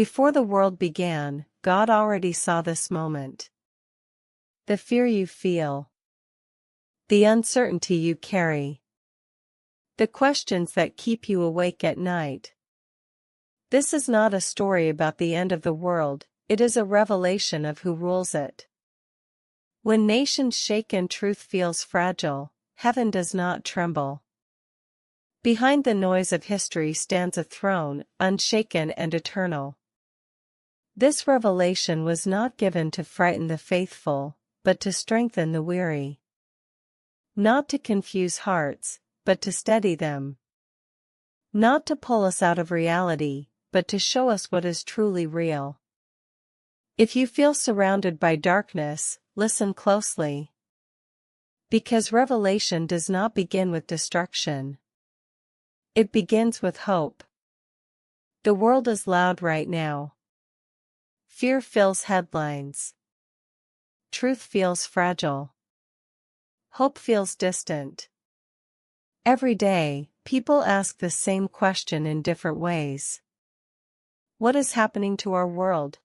Before the world began, God already saw this moment. The fear you feel. The uncertainty you carry. The questions that keep you awake at night. This is not a story about the end of the world, it is a revelation of who rules it. When nations shake and truth feels fragile, heaven does not tremble. Behind the noise of history stands a throne, unshaken and eternal. This revelation was not given to frighten the faithful, but to strengthen the weary. Not to confuse hearts, but to steady them. Not to pull us out of reality, but to show us what is truly real. If you feel surrounded by darkness, listen closely. Because revelation does not begin with destruction. It begins with hope. The world is loud right now. Fear fills headlines. Truth feels fragile. Hope feels distant. Every day, people ask the same question in different ways. What is happening to our world?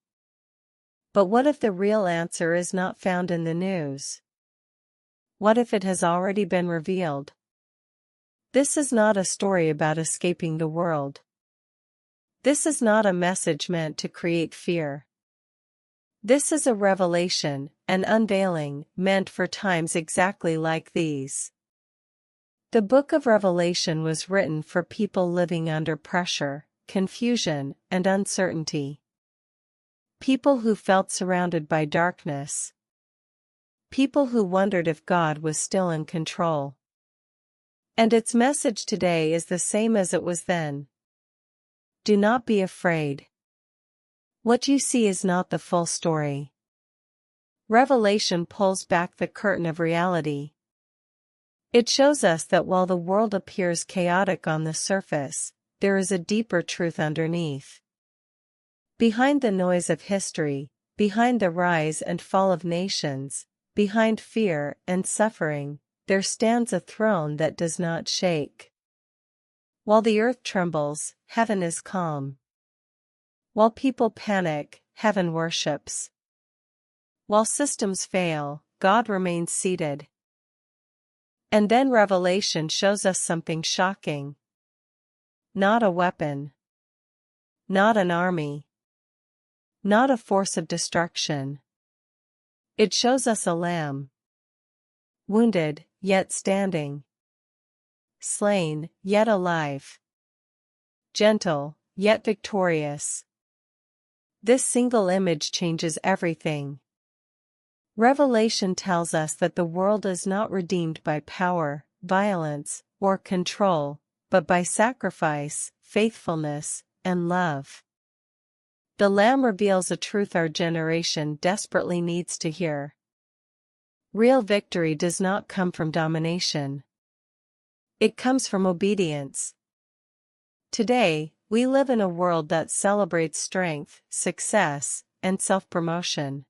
But what if the real answer is not found in the news? What if it has already been revealed? This is not a story about escaping the world. This is not a message meant to create fear. This is a revelation, an unveiling, meant for times exactly like these. The book of Revelation was written for people living under pressure, confusion, and uncertainty. People who felt surrounded by darkness. People who wondered if God was still in control. And its message today is the same as it was then. Do not be afraid. What you see is not the full story. Revelation pulls back the curtain of reality. It shows us that while the world appears chaotic on the surface, there is a deeper truth underneath. Behind the noise of history, behind the rise and fall of nations, behind fear and suffering, there stands a throne that does not shake. While the earth trembles, heaven is calm. While people panic, heaven worships. While systems fail, God remains seated. And then Revelation shows us something shocking. Not a weapon. Not an army. Not a force of destruction. It shows us a lamb. Wounded, yet standing. Slain, yet alive. Gentle, yet victorious. This single image changes everything. Revelation tells us that the world is not redeemed by power, violence, or control, but by sacrifice, faithfulness, and love. The Lamb reveals a truth our generation desperately needs to hear. Real victory does not come from domination. It comes from obedience. Today, we live in a world that celebrates strength, success, and self-promotion.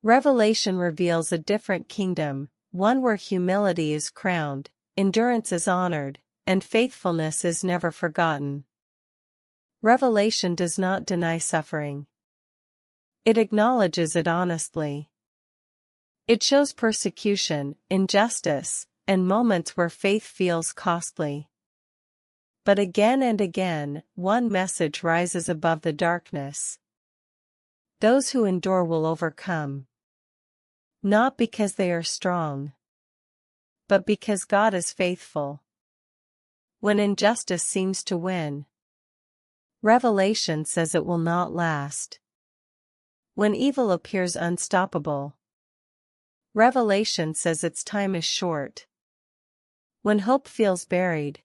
Revelation reveals a different kingdom, one where humility is crowned, endurance is honored, and faithfulness is never forgotten. Revelation does not deny suffering. It acknowledges it honestly. It shows persecution, injustice, and moments where faith feels costly. But again and again, one message rises above the darkness. Those who endure will overcome. Not because they are strong, but because God is faithful. When injustice seems to win, Revelation says it will not last. When evil appears unstoppable, Revelation says its time is short. When hope feels buried,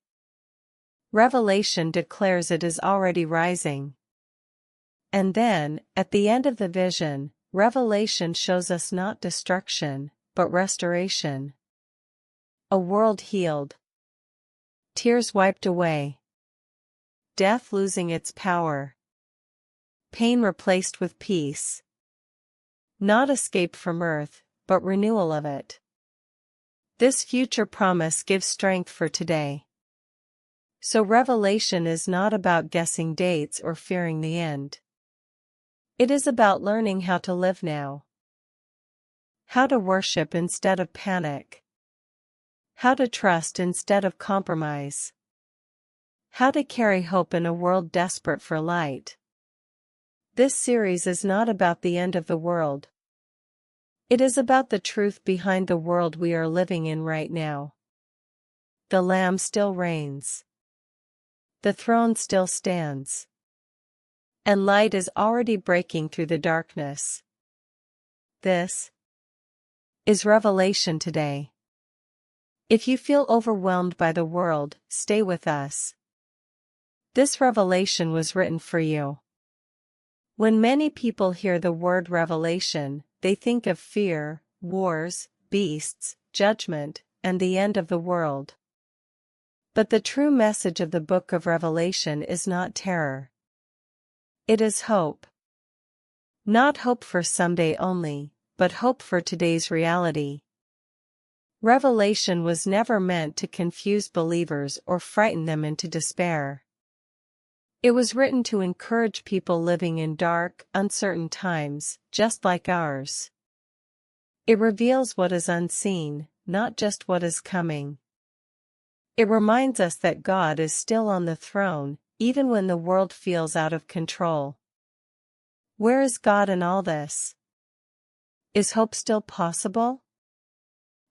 Revelation declares it is already rising. And then, at the end of the vision, Revelation shows us not destruction, but restoration. A world healed. Tears wiped away. Death losing its power. Pain replaced with peace. Not escape from earth, but renewal of it. This future promise gives strength for today. So Revelation is not about guessing dates or fearing the end. It is about learning how to live now. How to worship instead of panic. How to trust instead of compromise. How to carry hope in a world desperate for light. This series is not about the end of the world. It is about the truth behind the world we are living in right now. The Lamb still reigns. The throne still stands. And light is already breaking through the darkness. This is Revelation today. If you feel overwhelmed by the world, stay with us. This revelation was written for you. When many people hear the word revelation, they think of fear, wars, beasts, judgment, and the end of the world. But the true message of the book of Revelation is not terror. It is hope. Not hope for someday only, but hope for today's reality. Revelation was never meant to confuse believers or frighten them into despair. It was written to encourage people living in dark, uncertain times, just like ours. It reveals what is unseen, not just what is coming. It reminds us that God is still on the throne, even when the world feels out of control. Where is God in all this? Is hope still possible?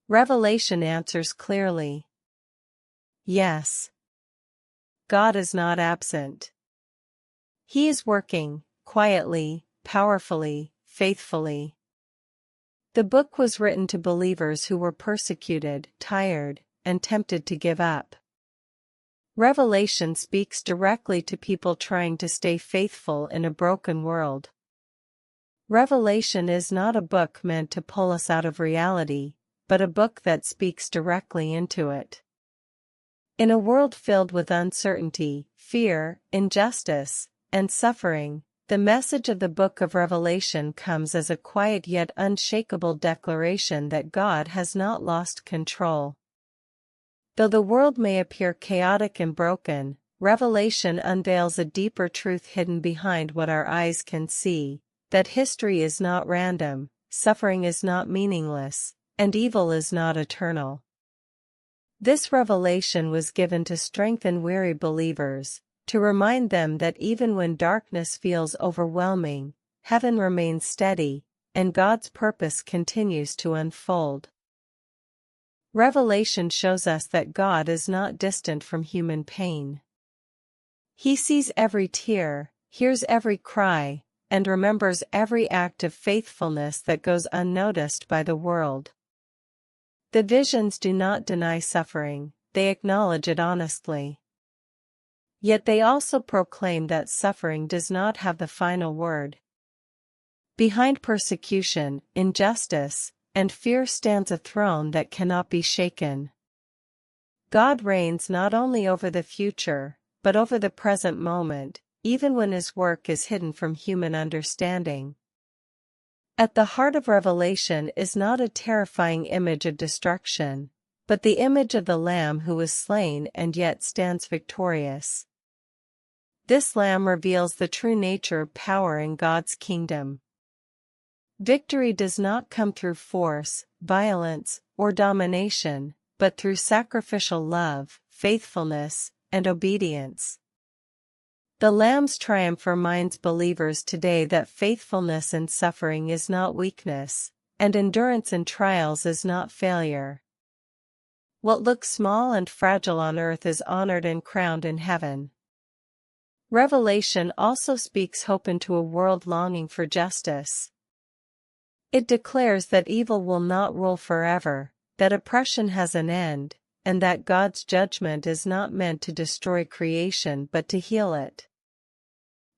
Revelation answers clearly. Yes. God is not absent. He is working, quietly, powerfully, faithfully. The book was written to believers who were persecuted, tired, and tempted to give up. Revelation speaks directly to people trying to stay faithful in a broken world. Revelation is not a book meant to pull us out of reality, but a book that speaks directly into it. In a world filled with uncertainty, fear, injustice, and suffering, the message of the book of Revelation comes as a quiet yet unshakable declaration that God has not lost control. Though the world may appear chaotic and broken, Revelation unveils a deeper truth hidden behind what our eyes can see, that history is not random, suffering is not meaningless, and evil is not eternal. This revelation was given to strengthen weary believers, to remind them that even when darkness feels overwhelming, heaven remains steady, and God's purpose continues to unfold. Revelation shows us that God is not distant from human pain. He sees every tear, hears every cry, and remembers every act of faithfulness that goes unnoticed by the world. The visions do not deny suffering, they acknowledge it honestly. Yet they also proclaim that suffering does not have the final word. Behind persecution, injustice, and fear stands a throne that cannot be shaken. God reigns not only over the future, but over the present moment, even when His work is hidden from human understanding. At the heart of Revelation is not a terrifying image of destruction, but the image of the Lamb who was slain and yet stands victorious. This Lamb reveals the true nature of power in God's kingdom. Victory does not come through force, violence, or domination, but through sacrificial love, faithfulness, and obedience. The Lamb's triumph reminds believers today that faithfulness in suffering is not weakness, and endurance in trials is not failure. What looks small and fragile on earth is honored and crowned in heaven. Revelation also speaks hope into a world longing for justice. It declares that evil will not rule forever, that oppression has an end, and that God's judgment is not meant to destroy creation but to heal it.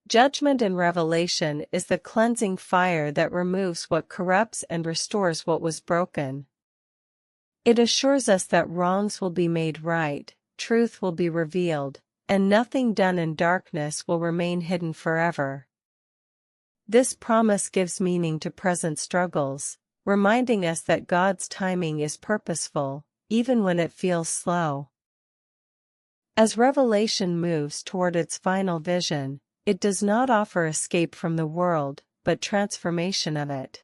Judgment in Revelation is the cleansing fire that removes what corrupts and restores what was broken. It assures us that wrongs will be made right, truth will be revealed, and nothing done in darkness will remain hidden forever. This promise gives meaning to present struggles, reminding us that God's timing is purposeful, even when it feels slow. As Revelation moves toward its final vision, it does not offer escape from the world, but transformation of it.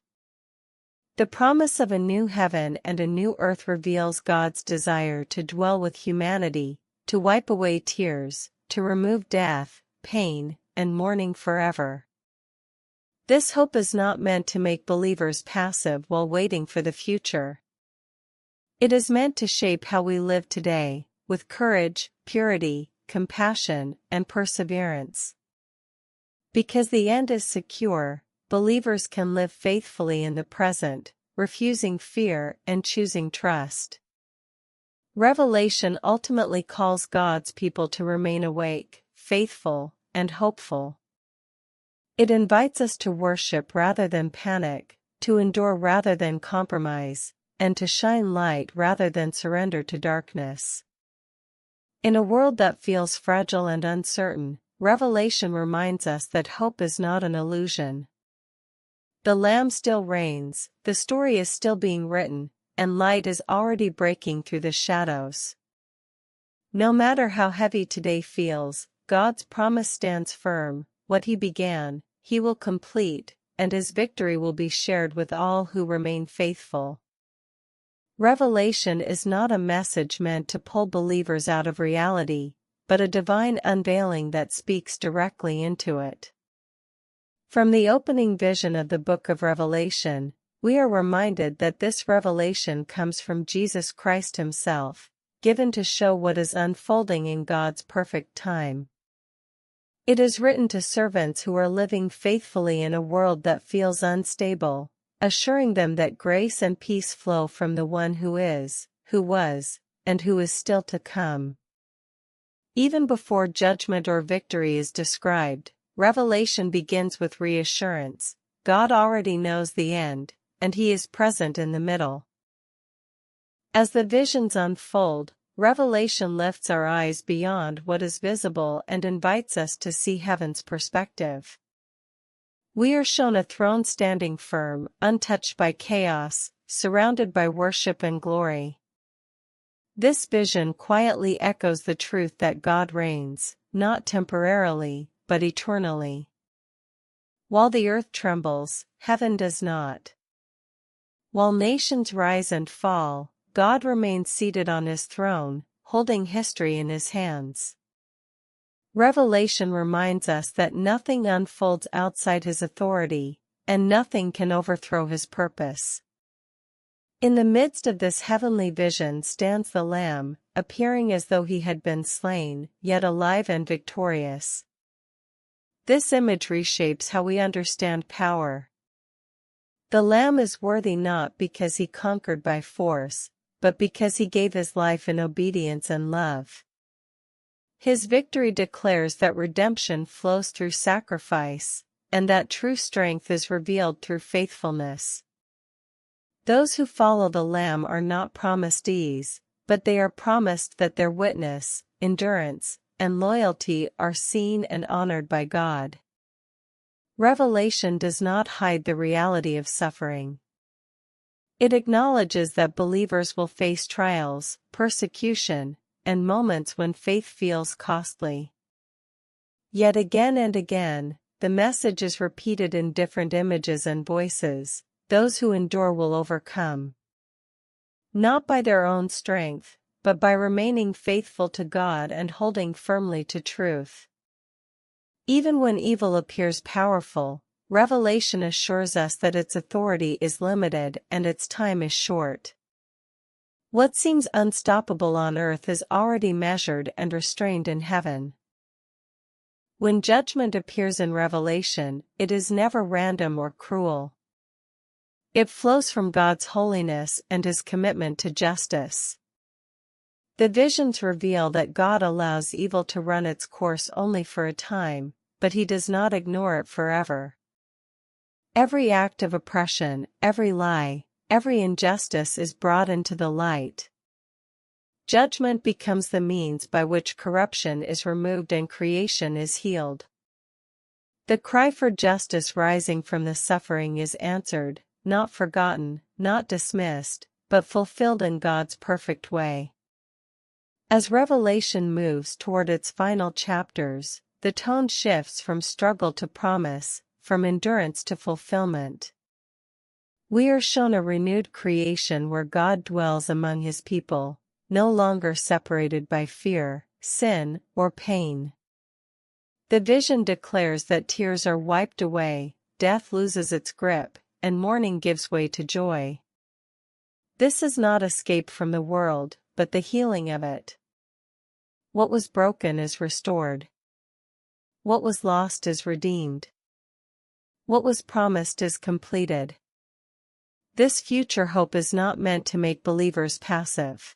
The promise of a new heaven and a new earth reveals God's desire to dwell with humanity, to wipe away tears, to remove death, pain, and mourning forever. This hope is not meant to make believers passive while waiting for the future. It is meant to shape how we live today, with courage, purity, compassion, and perseverance. Because the end is secure, believers can live faithfully in the present, refusing fear and choosing trust. Revelation ultimately calls God's people to remain awake, faithful, and hopeful. It invites us to worship rather than panic, to endure rather than compromise, and to shine light rather than surrender to darkness. In a world that feels fragile and uncertain, Revelation reminds us that hope is not an illusion. The Lamb still reigns, the story is still being written, and light is already breaking through the shadows. No matter how heavy today feels, God's promise stands firm: what He began, He will complete, and His victory will be shared with all who remain faithful. Revelation is not a message meant to pull believers out of reality, but a divine unveiling that speaks directly into it. From the opening vision of the book of Revelation, we are reminded that this revelation comes from Jesus Christ Himself, given to show what is unfolding in God's perfect time. It is written to servants who are living faithfully in a world that feels unstable, assuring them that grace and peace flow from the One who is, who was, and who is still to come. Even before judgment or victory is described, Revelation begins with reassurance: God already knows the end, and He is present in the middle. As the visions unfold, Revelation lifts our eyes beyond what is visible and invites us to see heaven's perspective. We are shown a throne standing firm, untouched by chaos, surrounded by worship and glory. This vision quietly echoes the truth that God reigns, not temporarily, but eternally. While the earth trembles, heaven does not. While nations rise and fall, God remains seated on His throne, holding history in His hands. Revelation reminds us that nothing unfolds outside His authority, and nothing can overthrow His purpose. In the midst of this heavenly vision stands the Lamb, appearing as though He had been slain, yet alive and victorious. This image reshapes how we understand power. The Lamb is worthy not because He conquered by force, but because He gave His life in obedience and love. His victory declares that redemption flows through sacrifice, and that true strength is revealed through faithfulness. Those who follow the Lamb are not promised ease, but they are promised that their witness, endurance, and loyalty are seen and honored by God. Revelation does not hide the reality of suffering. It acknowledges that believers will face trials, persecution, and moments when faith feels costly. Yet again and again, the message is repeated in different images and voices: those who endure will overcome. Not by their own strength, but by remaining faithful to God and holding firmly to truth. Even when evil appears powerful, Revelation assures us that its authority is limited and its time is short. What seems unstoppable on earth is already measured and restrained in heaven. When judgment appears in Revelation, it is never random or cruel. It flows from God's holiness and His commitment to justice. The visions reveal that God allows evil to run its course only for a time, but He does not ignore it forever. Every act of oppression, every lie, every injustice is brought into the light. Judgment becomes the means by which corruption is removed and creation is healed. The cry for justice rising from the suffering is answered, not forgotten, not dismissed, but fulfilled in God's perfect way. As Revelation moves toward its final chapters, the tone shifts from struggle to promise, from endurance to fulfillment. We are shown a renewed creation where God dwells among His people, no longer separated by fear, sin, or pain. The vision declares that tears are wiped away, death loses its grip, and mourning gives way to joy. This is not escape from the world, but the healing of it. What was broken is restored. What was lost is redeemed. What was promised is completed. This future hope is not meant to make believers passive.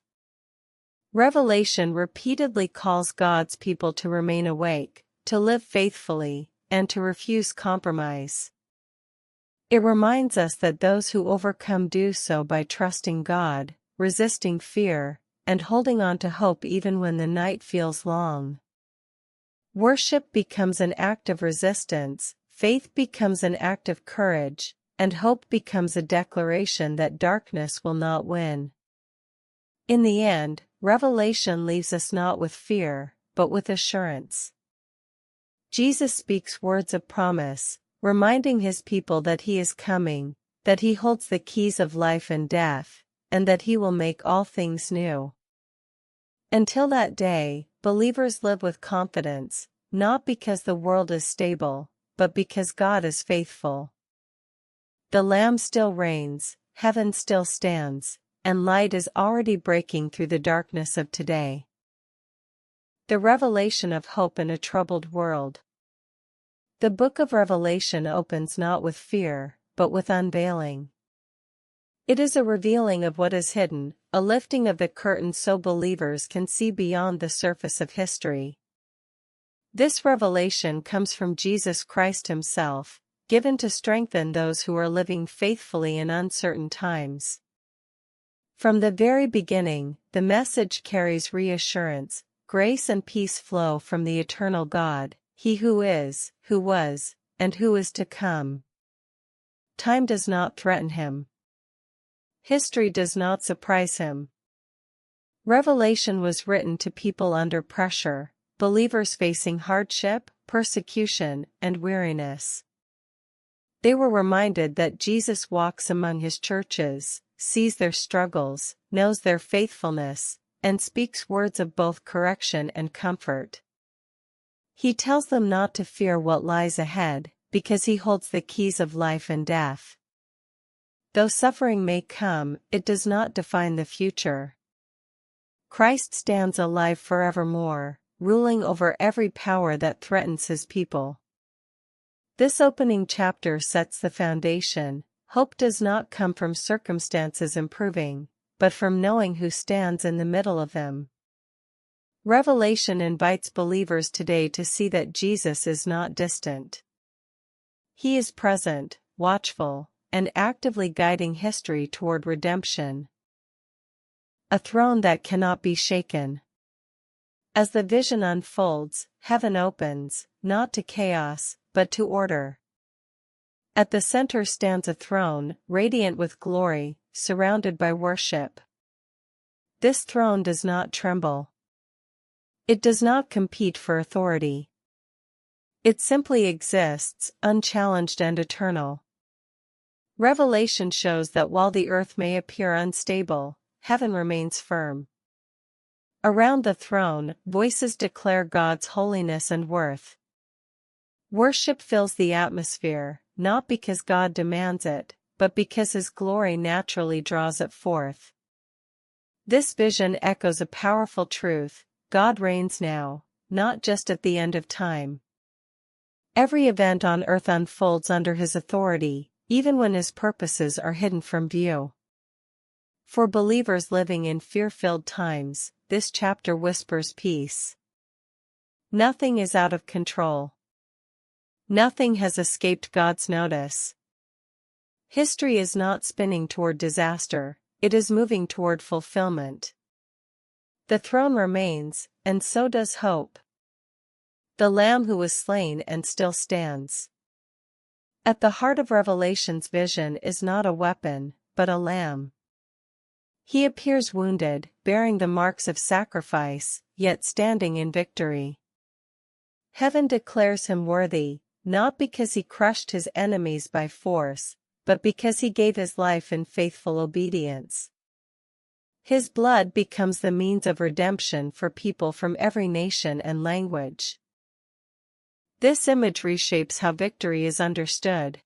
Revelation repeatedly calls God's people to remain awake, to live faithfully, and to refuse compromise. It reminds us that those who overcome do so by trusting God, resisting fear, and holding on to hope even when the night feels long. Worship becomes an act of resistance, faith becomes an act of courage, and hope becomes a declaration that darkness will not win. In the end, Revelation leaves us not with fear, but with assurance. Jesus speaks words of promise, reminding His people that He is coming, that He holds the keys of life and death, and that He will make all things new. Until that day, believers live with confidence, not because the world is stable, but because God is faithful. The Lamb still reigns, heaven still stands, and light is already breaking through the darkness of today. The revelation of hope in a troubled world. The book of Revelation opens not with fear, but with unveiling. It is a revealing of what is hidden, a lifting of the curtain so believers can see beyond the surface of history. This revelation comes from Jesus Christ Himself, given to strengthen those who are living faithfully in uncertain times. From the very beginning, the message carries reassurance, grace and peace flow from the eternal God, He who is, who was, and who is to come. Time does not threaten Him. History does not surprise Him. Revelation was written to people under pressure, believers facing hardship, persecution, and weariness. They were reminded that Jesus walks among His churches, sees their struggles, knows their faithfulness, and speaks words of both correction and comfort. He tells them not to fear what lies ahead, because He holds the keys of life and death. Though suffering may come, it does not define the future. Christ stands alive forevermore, ruling over every power that threatens His people. This opening chapter sets the foundation. Hope does not come from circumstances improving, but from knowing who stands in the middle of them. Revelation invites believers today to see that Jesus is not distant. He is present, watchful, and actively guiding history toward redemption. A throne that cannot be shaken. As the vision unfolds, heaven opens, not to chaos, but to order. At the center stands a throne, radiant with glory, surrounded by worship. This throne does not tremble. It does not compete for authority. It simply exists, unchallenged and eternal. Revelation shows that while the earth may appear unstable, heaven remains firm. Around the throne, voices declare God's holiness and worth. Worship fills the atmosphere, not because God demands it, but because His glory naturally draws it forth. This vision echoes a powerful truth: God reigns now, not just at the end of time. Every event on earth unfolds under His authority, even when His purposes are hidden from view. For believers living in fear-filled times, this chapter whispers peace. Nothing is out of control. Nothing has escaped God's notice. History is not spinning toward disaster, it is moving toward fulfillment. The throne remains, and so does hope. The Lamb who was slain and still stands. At the heart of Revelation's vision is not a weapon, but a lamb. He appears wounded, bearing the marks of sacrifice, yet standing in victory. Heaven declares him worthy, not because he crushed his enemies by force, but because he gave his life in faithful obedience. His blood becomes the means of redemption for people from every nation and language. This image reshapes how victory is understood.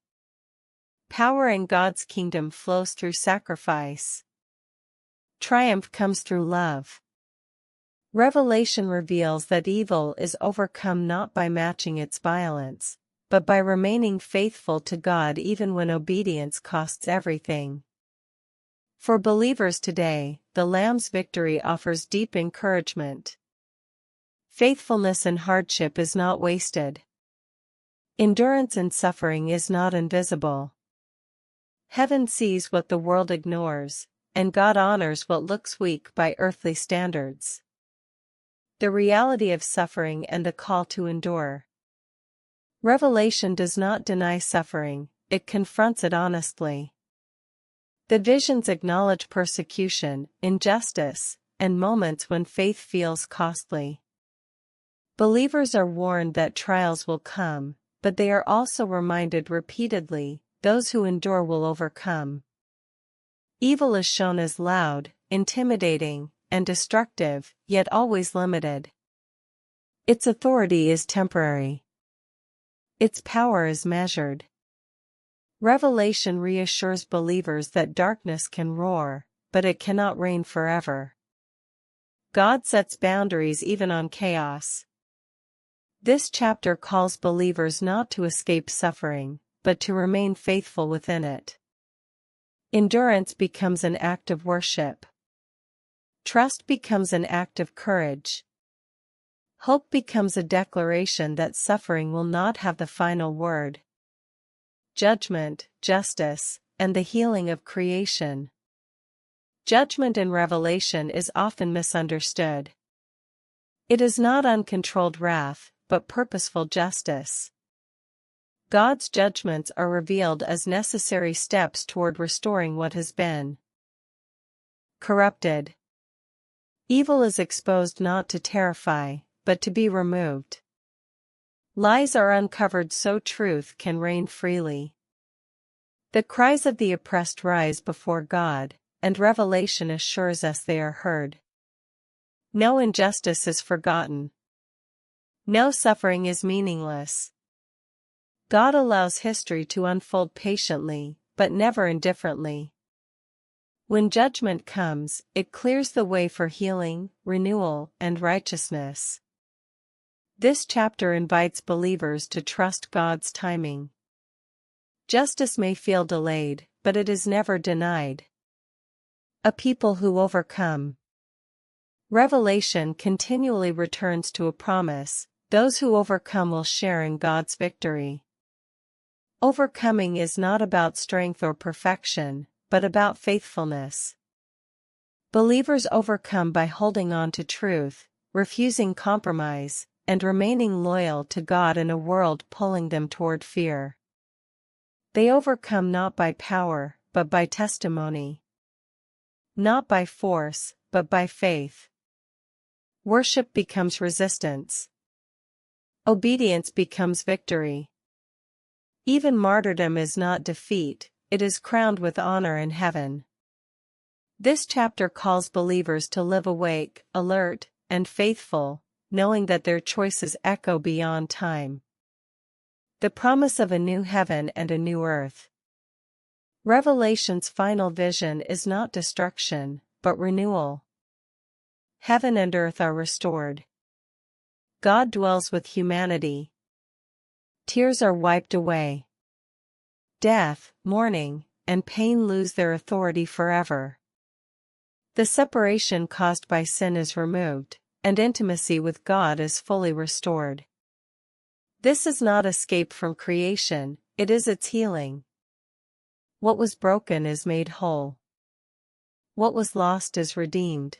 Power in God's kingdom flows through sacrifice. Triumph comes through love. Revelation reveals that evil is overcome not by matching its violence, but by remaining faithful to God even when obedience costs everything. For believers today, the Lamb's victory offers deep encouragement. Faithfulness in hardship is not wasted. Endurance in suffering is not invisible. Heaven sees what the world ignores, and God honors what looks weak by earthly standards. The reality of suffering and the call to endure. Revelation does not deny suffering, it confronts it honestly. The visions acknowledge persecution, injustice, and moments when faith feels costly. Believers are warned that trials will come, but they are also reminded repeatedly, those who endure will overcome. Evil is shown as loud, intimidating, and destructive, yet always limited. Its authority is temporary. Its power is measured. Revelation reassures believers that darkness can roar, but it cannot reign forever. God sets boundaries even on chaos. This chapter calls believers not to escape suffering, but to remain faithful within it. Endurance becomes an act of worship. Trust becomes an act of courage. Hope becomes a declaration that suffering will not have the final word. Judgment, justice, and the healing of creation. Judgment in Revelation is often misunderstood. It is not uncontrolled wrath, but purposeful justice. God's judgments are revealed as necessary steps toward restoring what has been corrupted. Evil is exposed not to terrify, but to be removed. Lies are uncovered so truth can reign freely. The cries of the oppressed rise before God, and Revelation assures us they are heard. No injustice is forgotten. No suffering is meaningless. God allows history to unfold patiently, but never indifferently. When judgment comes, it clears the way for healing, renewal, and righteousness. This chapter invites believers to trust God's timing. Justice may feel delayed, but it is never denied. A people who overcome. Revelation continually returns to a promise: those who overcome will share in God's victory. Overcoming is not about strength or perfection, but about faithfulness. Believers overcome by holding on to truth, refusing compromise, and remaining loyal to God in a world pulling them toward fear. They overcome not by power, but by testimony. Not by force, but by faith. Worship becomes resistance. Obedience becomes victory. Even martyrdom is not defeat, it is crowned with honor in heaven. This chapter calls believers to live awake, alert, and faithful, knowing that their choices echo beyond time. The promise of a new heaven and a new earth. Revelation's final vision is not destruction, but renewal. Heaven and earth are restored. God dwells with humanity. Tears are wiped away. Death, mourning, and pain lose their authority forever. The separation caused by sin is removed, and intimacy with God is fully restored. This is not escape from creation, it is its healing. What was broken is made whole. What was lost is redeemed.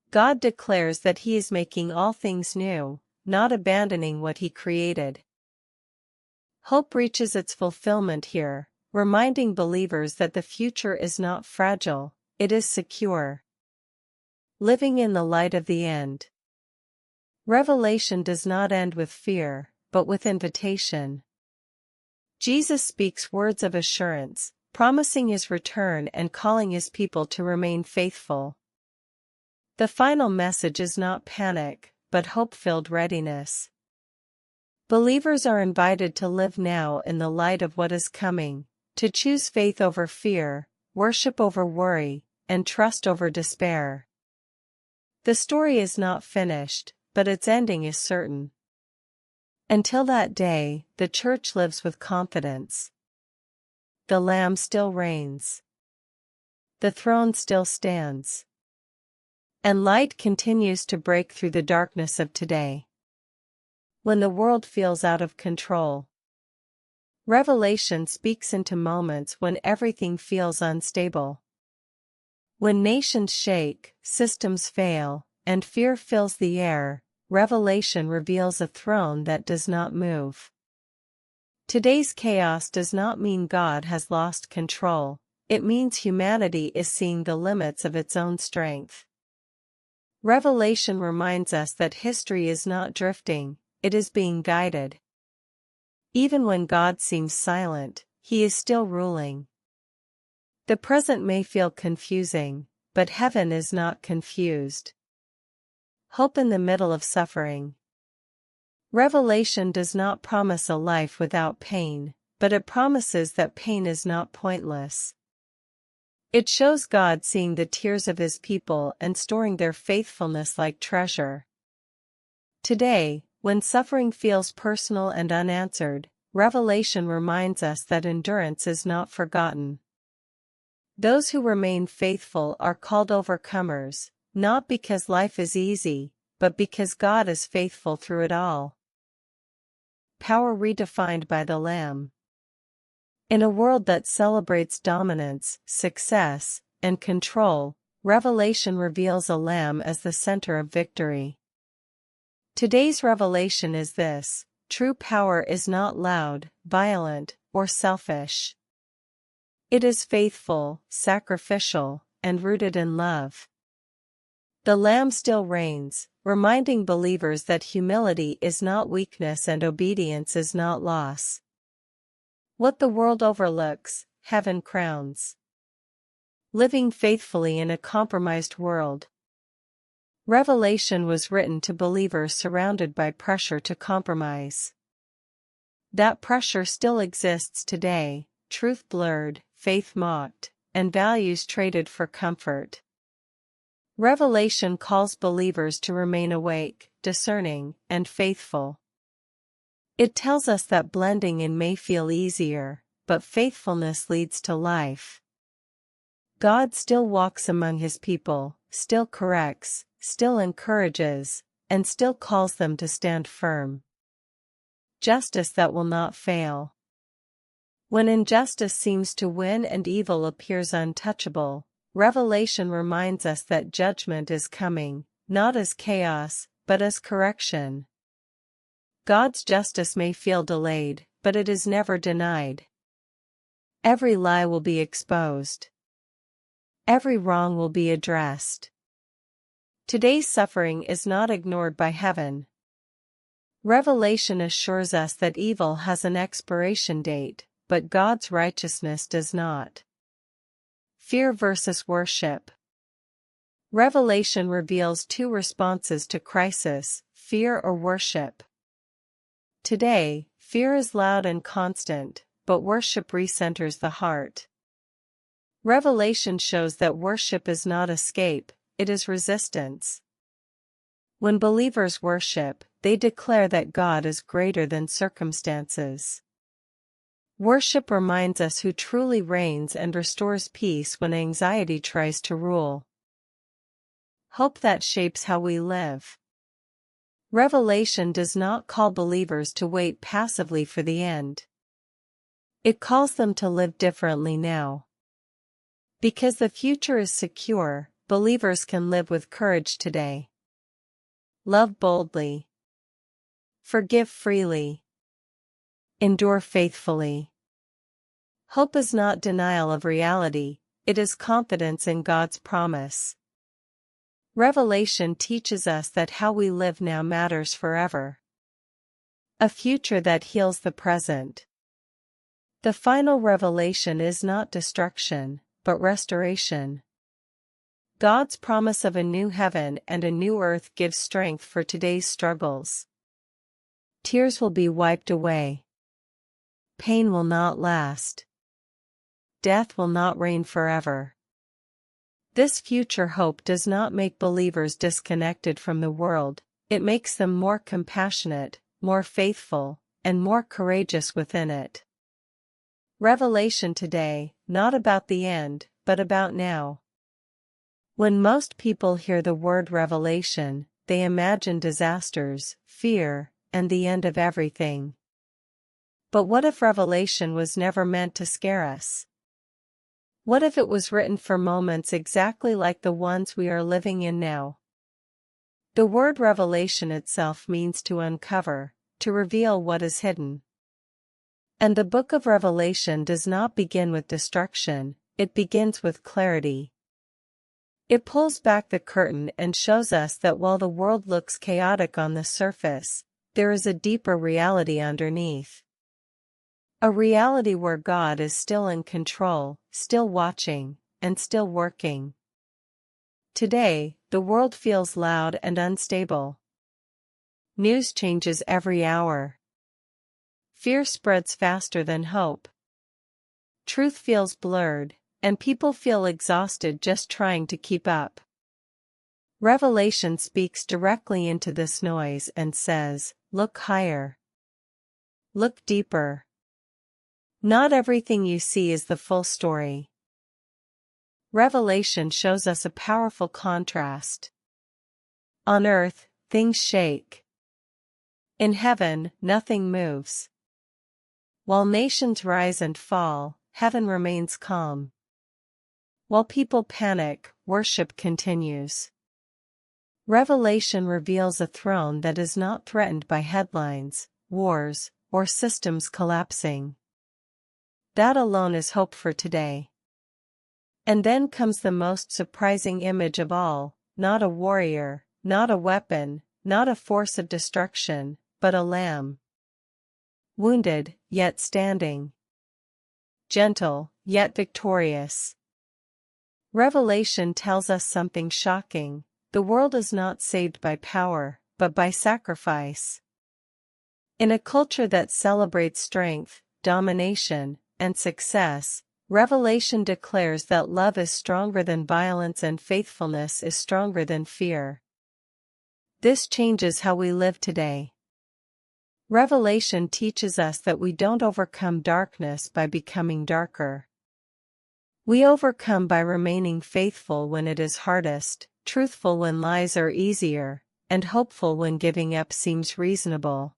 God declares that He is making all things new, not abandoning what He created. Hope reaches its fulfillment here, reminding believers that the future is not fragile, it is secure. Living in the light of the end. Revelation does not end with fear, but with invitation. Jesus speaks words of assurance, promising his return and calling his people to remain faithful. The final message is not panic, but hope-filled readiness. Believers are invited to live now in the light of what is coming, to choose faith over fear, worship over worry, and trust over despair. The story is not finished, but its ending is certain. Until that day, the church lives with confidence. The Lamb still reigns. The throne still stands. And light continues to break through the darkness of today. When the world feels out of control, Revelation speaks into moments when everything feels unstable. When nations shake, systems fail, and fear fills the air, Revelation reveals a throne that does not move. Today's chaos does not mean God has lost control, it means humanity is seeing the limits of its own strength. Revelation reminds us that history is not drifting, it is being guided. Even when God seems silent, he is still ruling. The present may feel confusing, but heaven is not confused. Hope in the middle of suffering. Revelation does not promise a life without pain, but it promises that pain is not pointless. It shows God seeing the tears of his people and storing their faithfulness like treasure. Today, when suffering feels personal and unanswered, Revelation reminds us that endurance is not forgotten. Those who remain faithful are called overcomers, not because life is easy, but because God is faithful through it all. Power redefined by the Lamb. In a world that celebrates dominance, success, and control, Revelation reveals a Lamb as the center of victory. Today's revelation is this: true power is not loud, violent, or selfish. It is faithful, sacrificial, and rooted in love. The Lamb still reigns, reminding believers that humility is not weakness and obedience is not loss. What the world overlooks, heaven crowns. Living faithfully in a compromised world. Revelation was written to believers surrounded by pressure to compromise. That pressure still exists today, truth blurred, faith mocked, and values traded for comfort. Revelation calls believers to remain awake, discerning, and faithful. It tells us that blending in may feel easier, but faithfulness leads to life. God still walks among his people, still corrects, still encourages, and still calls them to stand firm. Justice that will not fail. When injustice seems to win and evil appears untouchable, Revelation reminds us that judgment is coming, not as chaos, but as correction. God's justice may feel delayed, but it is never denied. Every lie will be exposed. Every wrong will be addressed. Today's suffering is not ignored by heaven. Revelation assures us that evil has an expiration date, but God's righteousness does not. Fear versus worship. Revelation reveals two responses to crisis: fear or worship. Today, fear is loud and constant, but worship recenters the heart. Revelation shows that worship is not escape, it is resistance. When believers worship, they declare that God is greater than circumstances. Worship reminds us who truly reigns and restores peace when anxiety tries to rule. Hope that shapes how we live. Revelation does not call believers to wait passively for the end. It calls them to live differently now. Because the future is secure, believers can live with courage today. Love boldly. Forgive freely. Endure faithfully. Hope is not denial of reality, it is confidence in God's promise. Revelation teaches us that how we live now matters forever. A future that heals the present. The final revelation is not destruction, but restoration. God's promise of a new heaven and a new earth gives strength for today's struggles. Tears will be wiped away. Pain will not last. Death will not reign forever. This future hope does not make believers disconnected from the world, it makes them more compassionate, more faithful, and more courageous within it. Revelation today, not about the end, but about now. When most people hear the word revelation, they imagine disasters, fear, and the end of everything. But what if revelation was never meant to scare us? What if it was written for moments exactly like the ones we are living in now? The word revelation itself means to uncover, to reveal what is hidden. And the book of Revelation does not begin with destruction, it begins with clarity. It pulls back the curtain and shows us that while the world looks chaotic on the surface, there is a deeper reality underneath. A reality where God is still in control, still watching, and still working. Today, the world feels loud and unstable. News changes every hour. Fear spreads faster than hope. Truth feels blurred, and people feel exhausted just trying to keep up. Revelation speaks directly into this noise and says, "Look higher. Look deeper." Not everything you see is the full story. Revelation shows us a powerful contrast. On earth, things shake. In heaven, nothing moves. While nations rise and fall, heaven remains calm. While people panic, worship continues. Revelation reveals a throne that is not threatened by headlines, wars, or systems collapsing. That alone is hope for today. And then comes the most surprising image of all, not a warrior, not a weapon, not a force of destruction, but a lamb. Wounded, yet standing. Gentle, yet victorious. Revelation tells us something shocking. The world is not saved by power, but by sacrifice. In a culture that celebrates strength, domination, and success, Revelation declares that love is stronger than violence and faithfulness is stronger than fear. This changes how we live today. Revelation teaches us that we don't overcome darkness by becoming darker. We overcome by remaining faithful when it is hardest, truthful when lies are easier, and hopeful when giving up seems reasonable.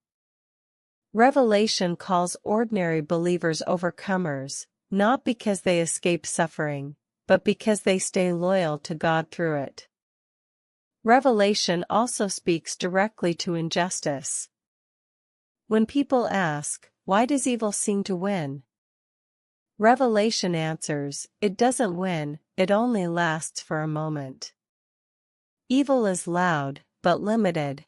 Revelation calls ordinary believers overcomers, not because they escape suffering, but because they stay loyal to God through it. Revelation also speaks directly to injustice. When people ask, "Why does evil seem to win?" Revelation answers, it doesn't win, it only lasts for a moment. Evil is loud, but limited.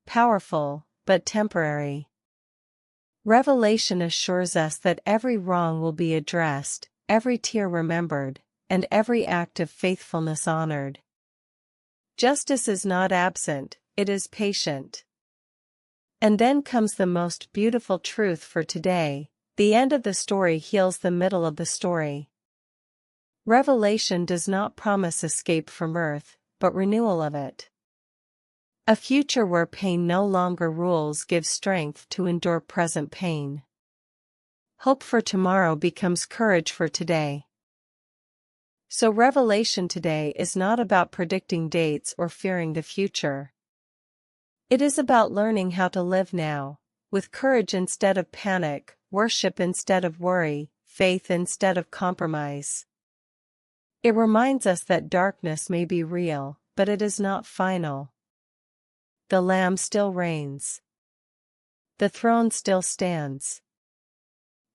Powerful, but temporary. Revelation assures us that every wrong will be addressed, every tear remembered, and every act of faithfulness honored. Justice is not absent, it is patient. And then comes the most beautiful truth for today: the end of the story heals the middle of the story. Revelation does not promise escape from earth, but renewal of it. A future where pain no longer rules gives strength to endure present pain. Hope for tomorrow becomes courage for today. So Revelation today is not about predicting dates or fearing the future. It is about learning how to live now, with courage instead of panic, worship instead of worry, faith instead of compromise. It reminds us that darkness may be real, but it is not final. The Lamb still reigns. The throne still stands.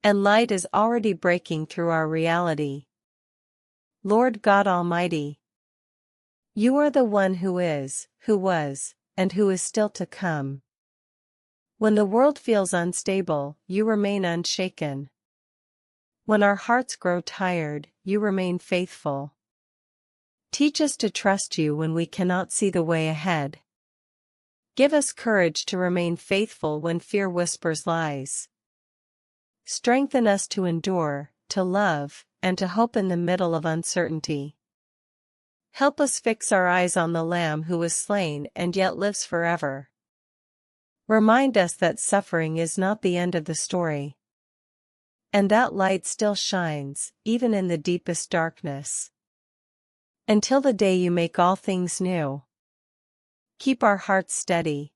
And light is already breaking through our reality. Lord God Almighty. You are the one who is, who was, and who is still to come. When the world feels unstable, you remain unshaken. When our hearts grow tired, you remain faithful. Teach us to trust you when we cannot see the way ahead. Give us courage to remain faithful when fear whispers lies. Strengthen us to endure, to love, and to hope in the middle of uncertainty. Help us fix our eyes on the Lamb who was slain and yet lives forever. Remind us that suffering is not the end of the story, and that light still shines, even in the deepest darkness. Until the day you make all things new, keep our hearts steady,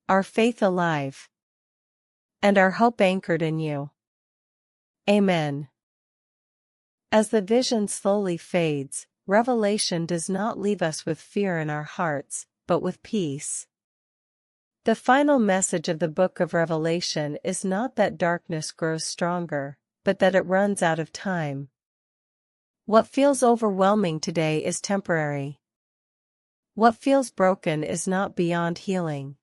our faith alive, and our hope anchored in you. Amen. As the vision slowly fades, revelation does not leave us with fear in our hearts, but with peace. The final message of the book of Revelation is not that darkness grows stronger, but that it runs out of time. What feels overwhelming today is temporary. What feels broken is not beyond healing.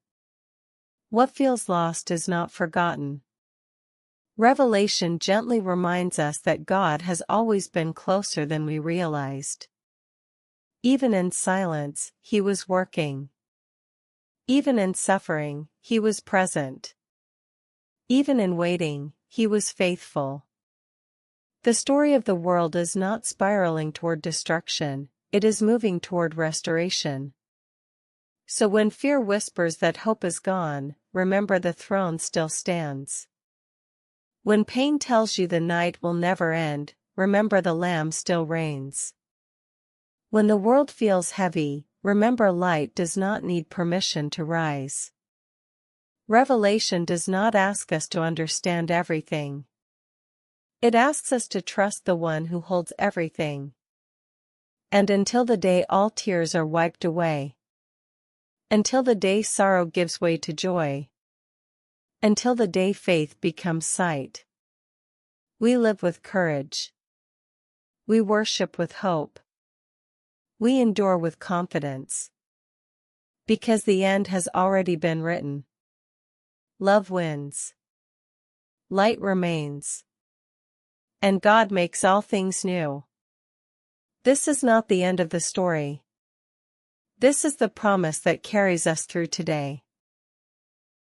What feels lost is not forgotten. Revelation gently reminds us that God has always been closer than we realized. Even in silence, He was working. Even in suffering, He was present. Even in waiting, He was faithful. The story of the world is not spiraling toward destruction, it is moving toward restoration. So when fear whispers that hope is gone, remember the throne still stands. When pain tells you the night will never end, remember the Lamb still reigns. When the world feels heavy, remember light does not need permission to rise. Revelation does not ask us to understand everything. It asks us to trust the one who holds everything. And until the day all tears are wiped away. Until the day sorrow gives way to joy. Until the day faith becomes sight. We live with courage. We worship with hope. We endure with confidence. Because the end has already been written. Love wins. Light remains. And God makes all things new. This is not the end of the story. This is the promise that carries us through today.